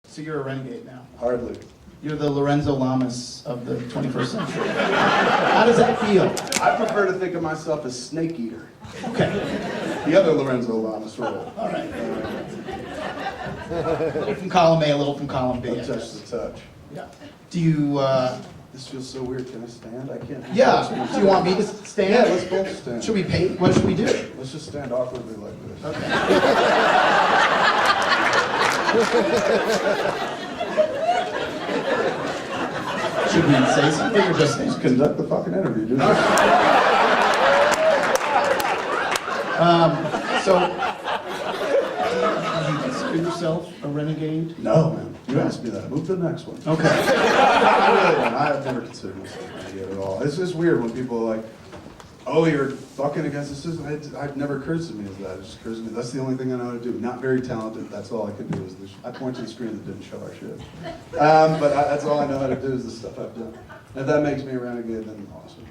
So you're a renegade now. Hardly. You're the Lorenzo Lamas of the 21st century. How does that feel? I prefer to think of myself as Snake Eater. Okay. The other Lorenzo Lamas role. All right. A little from column A, a little from column B. No touch the touch. Yeah. Do you, This feels so weird. Can I stand? I can't. yeah, do you want me to stand? Yeah, let's both stand. Should we pay? What should we do? Let's just stand awkwardly like this. Okay. Should we say something or just stand? Just conduct the fucking interview, dude. So, do you consider yourself a renegade? No, man. You asked me that. Move to the next one. Okay. I really don't. I have never considered myself a renegade at all. It's just weird when people are like, oh, you're fucking against the system. It never occurs to me as that. It just occurs to me that's the only thing I know how to do. Not very talented. That's all I can do. I point to the screen that didn't show our shit. That's all I know how to do is the stuff I've done. And if that makes me a renegade, then awesome.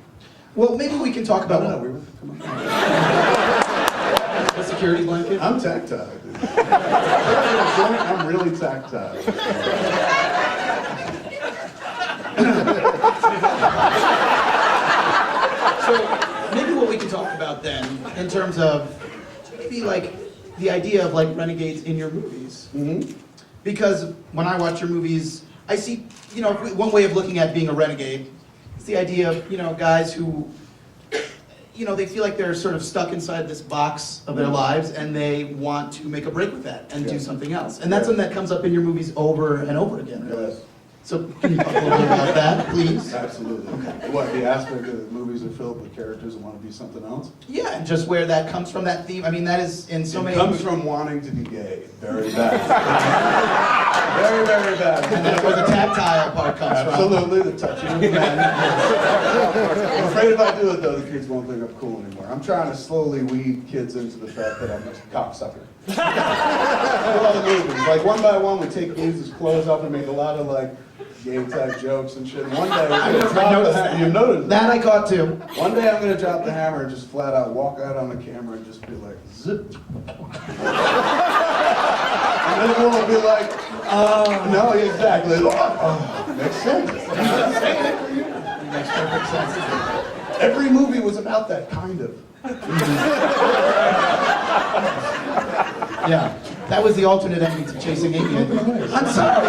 Well, maybe we can talk about Come on. the security blanket. I'm tactile, dude. I'm really tactile. So maybe what we can talk about then, in terms of maybe like the idea of like renegades in your movies. Mm-hmm. Because when I watch your movies, I see, you know, one way of looking at being a renegade is the idea of, you know, guys who, you know, they feel like they're sort of stuck inside this box of their lives and they want to make a break with that and do something else. And that's something that comes up in your movies over and over again, really. Yes. So can you talk a little bit about that, please? Absolutely. Okay. What, the aspect that movies are filled with characters that want to be something else? Yeah, and just where that comes from, that theme. I mean, that is in so It many... comes from wanting to be gay. Very bad. Very, very bad. And that's where the tactile part comes from. Absolutely, the touching of men. I'm afraid if I do it, though, the kids won't think I'm cool anymore. I'm trying to slowly weed kids into the fact that I'm a cocksucker. With all the movies. Like, one by one, we take dudes' clothes off and make a lot of, like, gay-type jokes and shit. And one day, we're going to drop the hammer. You noticed That I caught too. One day, I'm going to drop the hammer and just flat out walk out on the camera and just be like, zip. And then everyone will be like, no, exactly. Makes sense. Makes perfect sense. Every movie was about that, kind of. Yeah, that was the alternate ending to Chasing Amy. I'm sorry.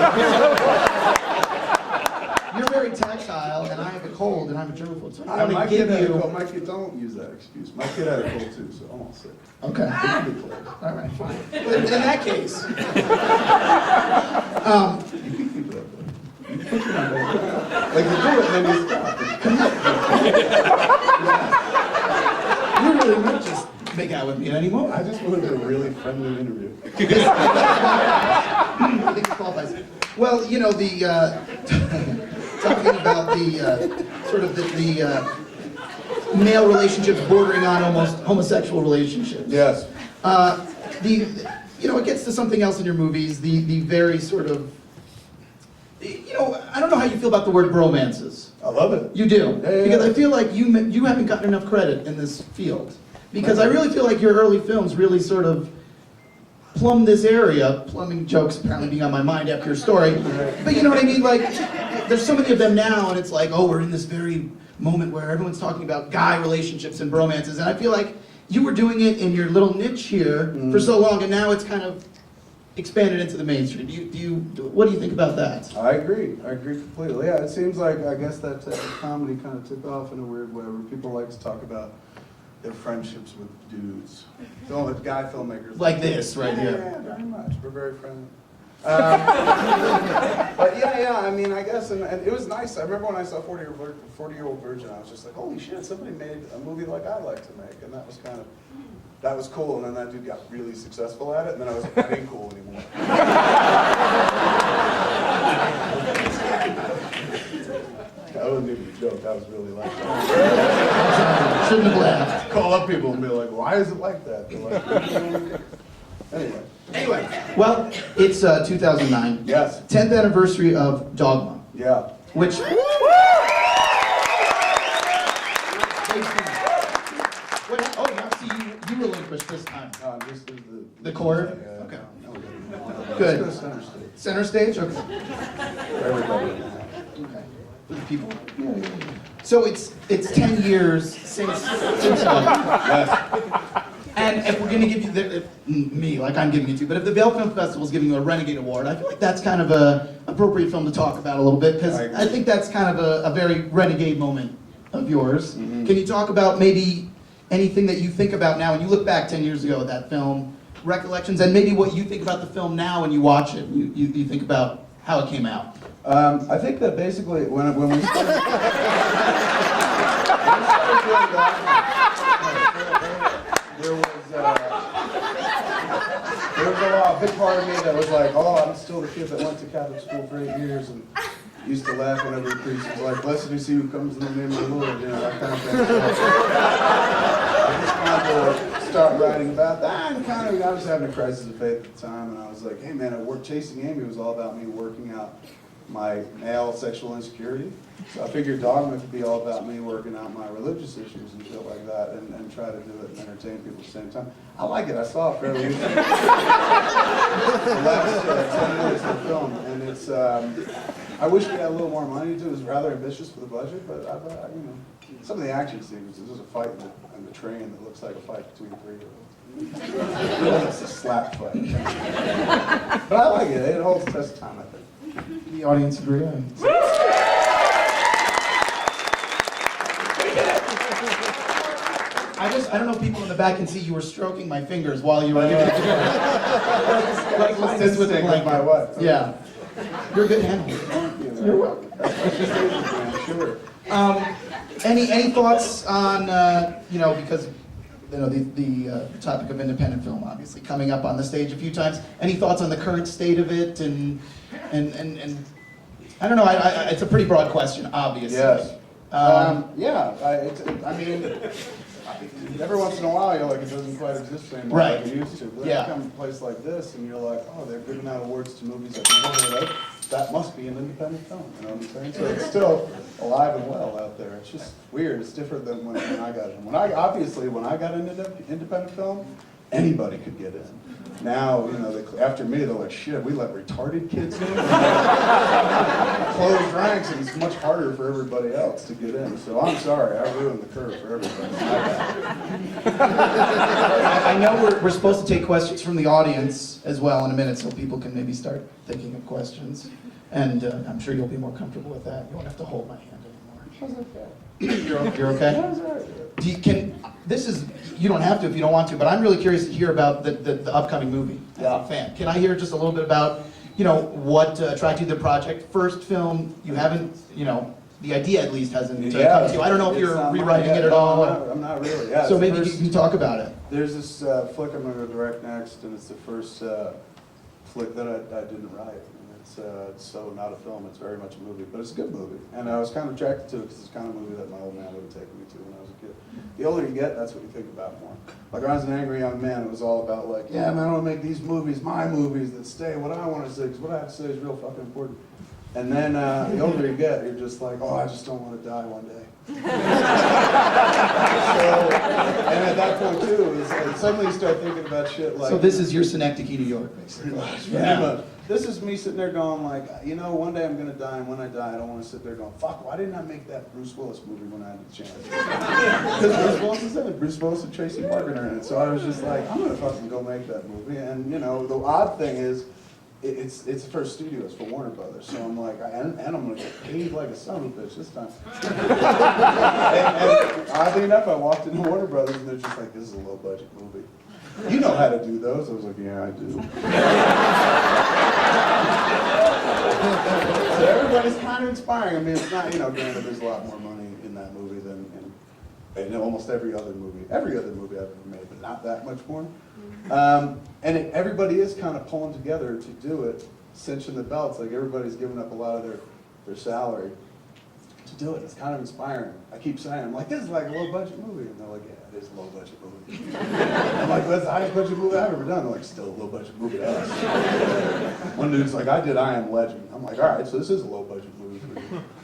You're very tactile, and I have a cold, and I'm a germaphobe, so I My want to kid give had a you... cold. My kid, don't use that excuse. My kid had a cold too, so I'm all sick. Okay. It can be close. All right, fine. In that case... You can keep it up there. You put your hand over it. Like you do it, and then you stop. You really might just make out with me anymore. I just wanted to do a really friendly interview. I think it qualifies. Well, you know, the talking about the sort of the male relationships bordering on almost homosexual relationships. Yes. You know, it gets to something else in your movies. The very sort of, you know, I don't know how you feel about the word bromances. I love it. You do, Yeah, yeah, because yeah. I feel like you haven't gotten enough credit in this field. Because I really feel like your early films really sort of plumb this area. Plumbing jokes apparently being on my mind after your story. But you know what I mean? Like, there's so many of them now, and it's like, oh, we're in this very moment where everyone's talking about guy relationships and bromances, and I feel like you were doing it in your little niche here for so long, and now it's kind of expanded into the mainstream. What do you think about that? I agree completely. Yeah, it seems like, I guess that comedy kind of took off in a weird way where people like to talk about their friendships with dudes. Guy filmmakers. Like this, right here. Yeah, very much. We're very friendly. But yeah, I mean, I guess, and it was nice. I remember when I saw 40-Year-Old Virgin, I was just like, holy shit, somebody made a movie like I like to make. And that was cool. And then that dude got really successful at it, and then I was like, that ain't cool anymore. That wasn't even a joke, that was really like that. Shouldn't have laughed. Call up people and be like, why is it like that? They're like, Anyway, well, it's 2009. Yes. 10th anniversary of Dogma. Yeah. Which... Oh, yeah, see, you relinquished this time. This is The chord? Yeah, Okay. no, Good. Let's go center stage. Center stage? Okay. For everybody. Okay. For the people. Yeah, yeah, yeah. So it's 10 years since Yes. and if we're gonna give you me, like I'm giving it to you, but if the Vail Film Festival is giving you a Renegade Award, I feel like that's kind of a appropriate film to talk about a little bit, because I think that's kind of a very renegade moment of yours. Mm-hmm. Can you talk about maybe anything that you think about now when you look back 10 years ago at that film, recollections, and maybe what you think about the film now when you watch it, you think about how it came out? I think that basically when we started, there was a big part of me that was like, oh, I'm still the kid that went to Catholic school for 8 years and used to laugh whenever the priest was like, blessed is he who comes in the name of the Lord, you know, that kind of thing. I just wanted to start writing about that, and I was having a crisis of faith at the time, and I was like, hey man, at work, Chasing Amy was all about me working out my male sexual insecurity. So I figured Dogma could be all about me working out my religious issues and shit like that, and try to do it and entertain people at the same time. I like it. I saw it fairly recently. The last 10 minutes of the film, and it's. I wish we had a little more money to do. It was rather ambitious for the budget, but you know, some of the action scenes. There's a fight in the train that looks like a fight between 3-year-olds. It's a slap fight. But I like it. It holds the test of time, I think. The audience agree? I don't know if people in the back can see you were stroking my fingers while you were giving it to me. Like this with my what? Yeah. You're a good handler. You're welcome. Sure. Any thoughts on, because the topic of independent film obviously coming up on the stage a few times. Any thoughts on the current state of it and I don't know, it's a pretty broad question, obviously. Yes. I mean, every once in a while you're like, it doesn't quite exist anymore Right. like it used to. But then Yeah. you come to a place like this and you're like, oh, they're giving out awards to movies I've never heard of. That must be an independent film, you know what I'm saying? So it's still alive and well out there. It's just weird. It's different than when I got in. When I got into independent film, anybody could get in. Now, after me, they're like, shit, we let retarded kids in? Closed ranks, and it's much harder for everybody else to get in. So I'm sorry, I ruined the curve for everybody. I know we're supposed to take questions from the audience as well in a minute, so people can maybe start thinking of questions. And I'm sure you'll be more comfortable with that. You won't have to hold my hand anymore. You're okay? You don't have to if you don't want to, but I'm really curious to hear about the upcoming movie as a fan. Can I hear just a little bit about, what attracted you to the project? First film, you haven't, the idea at least hasn't come to you. I don't know if you're rewriting it at all. I'm not really. Yeah, so maybe you can talk about it. There's this flick I'm going to direct next, and it's the first flick that I didn't write. It's so not a film, it's very much a movie, but it's a good movie. And I was kind of attracted to it because it's the kind of movie that my old man would have taken me to when I was a kid. The older you get, that's what you think about more. Like when I was an angry young man, it was all about like, yeah man, I want to make these movies, my movies that stay what I want to say, because what I have to say is real fucking important. And then the older you get, you're just like, oh, I just don't want to die one day. And at that point too, it's like suddenly you start thinking about shit like... So this is your Synecdoche, New York, basically. Yeah. This is me sitting there going like, one day I'm going to die, and when I die, I don't want to sit there going, fuck, why didn't I make that Bruce Willis movie when I had the chance? Because Bruce Willis is in it. Bruce Willis and Tracy Morgan are in it. So I was just like, I'm going to fucking go make that movie. And, the odd thing is, it's for studio, it's for Warner Brothers. So I'm like, and I'm going to get paid like a son of a bitch this time. and oddly enough, I walked into Warner Brothers, and they're just like, this is a low-budget movie. You know how to do those. I was like, yeah, I do. So everybody's kind of inspiring. I mean, it's not, granted, there's a lot more money in that movie than in almost every other movie I've ever made, but not that much more. Everybody is kind of pulling together to do it, cinching the belts. Like everybody's giving up a lot of their salary to do it. It's kind of inspiring. I keep saying, I'm like, this is like a low-budget movie. And they're like, yeah, it is a low-budget movie. I'm like, that's the highest budget movie I've ever done. They're like, still a low-budget movie to us. One dude's like, I did I Am Legend. I'm like, all right, so this is a low-budget movie for you.